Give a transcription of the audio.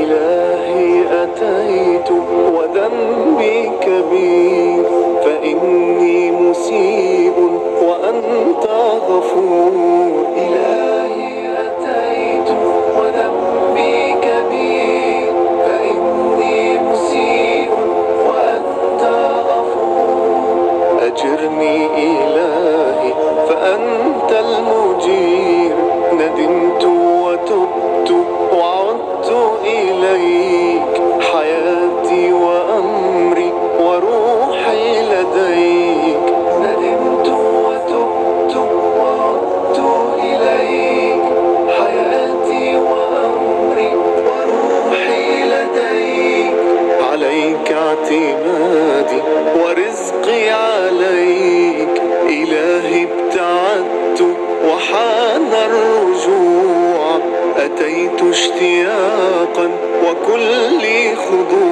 إلهي أتيت وذنبي كبير، فإني مسيء وأنت غفور. إلهي أتيت وذنبي كبير، فإني مسيء وأنت غفور. أجرني إلهي فأنت المجير، ندمت وتبت وعدت إليك، حياتي وأمري وروحي لديك. ندمت وتبت وعدت إليك، حياتي وأمري وروحي لديك. عليك اعتمادي ورزقي عليك، إلهي ابتعدت وحان الرجوع. أتيت اشتياقا وكلي خضوع،